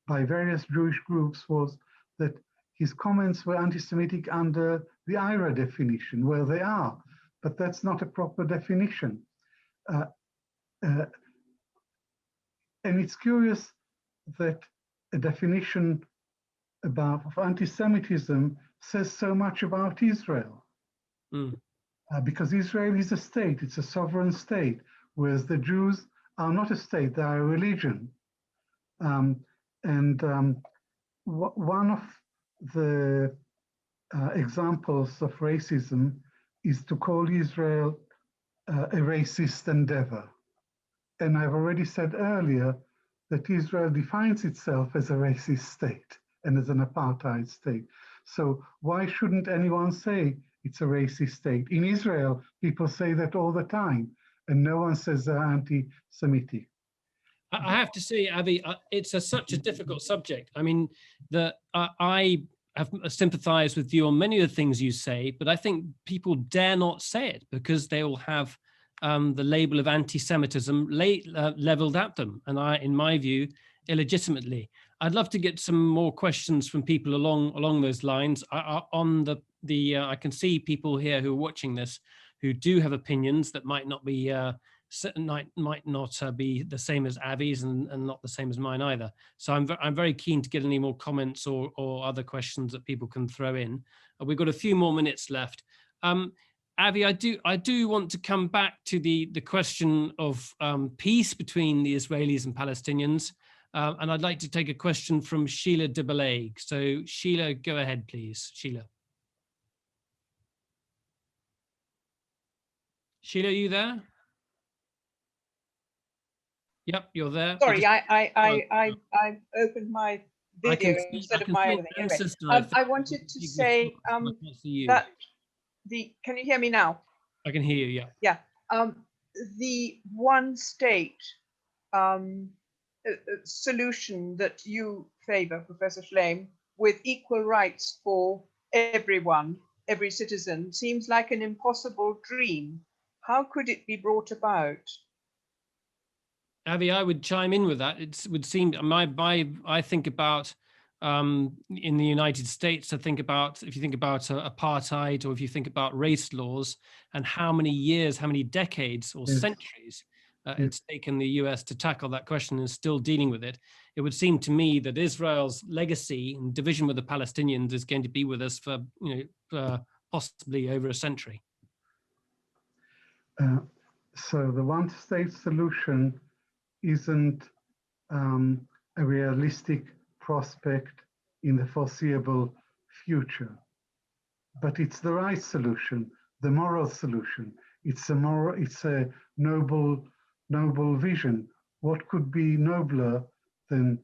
by various Jewish groups was that his comments were anti-Semitic under the IRA definition, where they are, but that's not a proper definition. And it's curious that a definition of anti-Semitism says so much about Israel. Because Israel is a state, it's a sovereign state, whereas the Jews are not a state, they are a religion. One of the examples of racism is to call Israel a racist endeavor. And I've already said earlier that Israel defines itself as a racist state and as an apartheid state. So why shouldn't anyone say it's a racist state? In Israel, people say that all the time, and no one says they're anti-Semitic. I have to say, Avi, it's such a difficult subject. I mean, I have sympathized with you on many of the things you say, but I think people dare not say it because they will have the label of anti-Semitism leveled at them, and in my view, illegitimately. I'd love to get some more questions from people along those lines. I can see people here who are watching this who do have opinions that might not be be the same as Avi's and not the same as mine either. So I'm very keen to get any more comments or other questions that people can throw in. We've got a few more minutes left. Avi, I do want to come back to the question of peace between the Israelis and Palestinians. And I'd like to take a question from Sheila de Balague. So Sheila, go ahead, please. Sheila, are you there? Yep, you're there. Sorry, I opened my video instead of my editing. Anyway, I wanted to say that can you hear me now? I can hear you, yeah. Yeah. The one state solution that you favor, Professor Shlaim, with equal rights for everyone, every citizen, seems like an impossible dream. How could it be brought about? Avi, I would chime in with that. It would seem I think about in the United States. I think about, if you think about apartheid, or if you think about race laws, and how many years, how many decades or centuries it's taken the US to tackle that question and still dealing with it. It would seem to me that Israel's legacy and division with the Palestinians is going to be with us for possibly over a century. So the one-state solution isn't a realistic prospect in the foreseeable future, but it's the right solution, the moral solution. It's a noble vision. What could be nobler than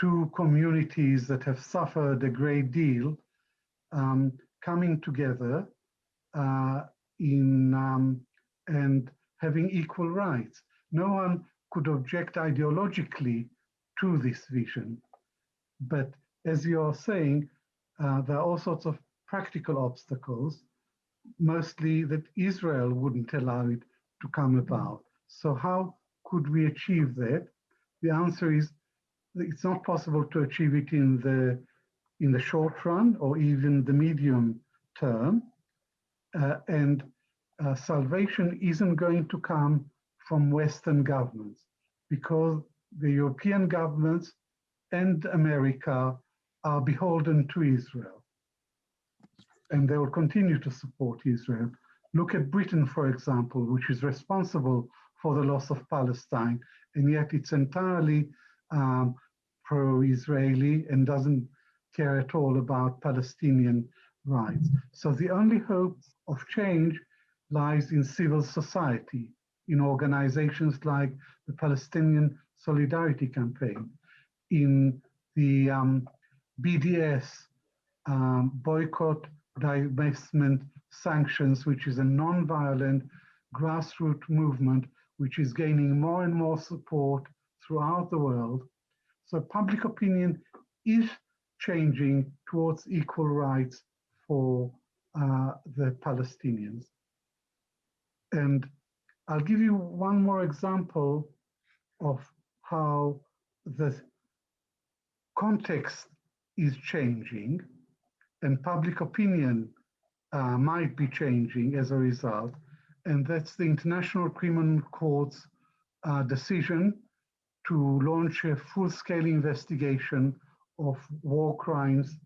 two communities that have suffered a great deal coming together and having equal rights? No one could object ideologically to this vision. But as you're saying, there are all sorts of practical obstacles, mostly that Israel wouldn't allow it to come about. So how could we achieve that? The answer is that it's not possible to achieve it in the short run or even the medium term. And salvation isn't going to come from Western governments, because the European governments and America are beholden to Israel, and they will continue to support Israel. Look at Britain, for example, which is responsible for the loss of Palestine, and yet it's entirely pro-Israeli and doesn't care at all about Palestinian rights. So the only hope of change lies in civil society, in organizations like the Palestinian Solidarity Campaign, in the BDS, Boycott, Divestment, Sanctions, which is a non-violent grassroots movement which is gaining more and more support throughout the world. So public opinion is changing towards equal rights for the Palestinians. And I'll give you one more example of how the context is changing and public opinion might be changing as a result. And that's the International Criminal Court's decision to launch a full-scale investigation of war crimes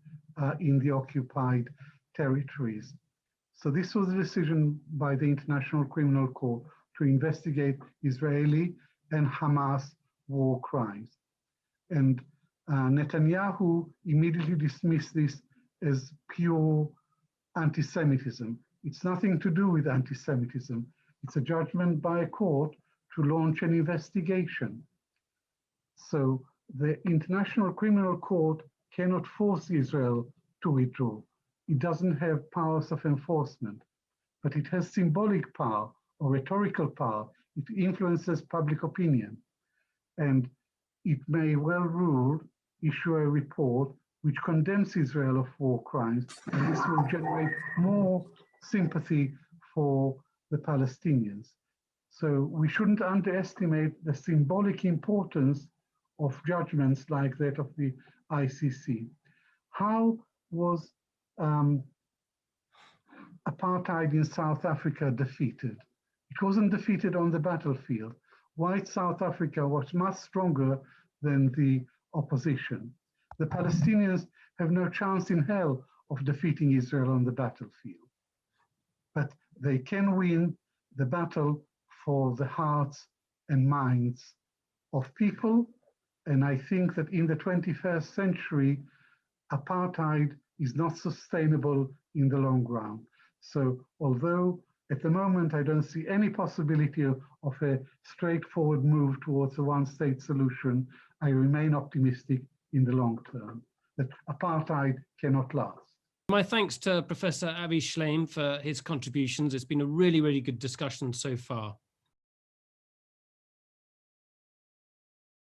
in the occupied territories. So this was a decision by the International Criminal Court to investigate Israeli and Hamas war crimes. And Netanyahu immediately dismissed this as pure anti-Semitism. It's nothing to do with anti-Semitism. It's a judgment by a court to launch an investigation. So the International Criminal Court cannot force Israel to withdraw. It doesn't have powers of enforcement, but it has symbolic power or rhetorical power. It influences public opinion. And it may well rule, issue a report which condemns Israel of war crimes, and this will generate more sympathy for the Palestinians. So we shouldn't underestimate the symbolic importance of judgments like that of the ICC. How was apartheid in South Africa defeated? It wasn't defeated on the battlefield. White South Africa was much stronger than the opposition. The Palestinians have no chance in hell of defeating Israel on the battlefield, but they can win the battle for the hearts and minds of people. And I think that in the 21st century, apartheid is not sustainable in the long run. So although at the moment I don't see any possibility of a straightforward move towards a one-state solution, I remain optimistic in the long term that apartheid cannot last. My thanks to Professor Avi Shlaim for his contributions. It's been a really, really good discussion so far.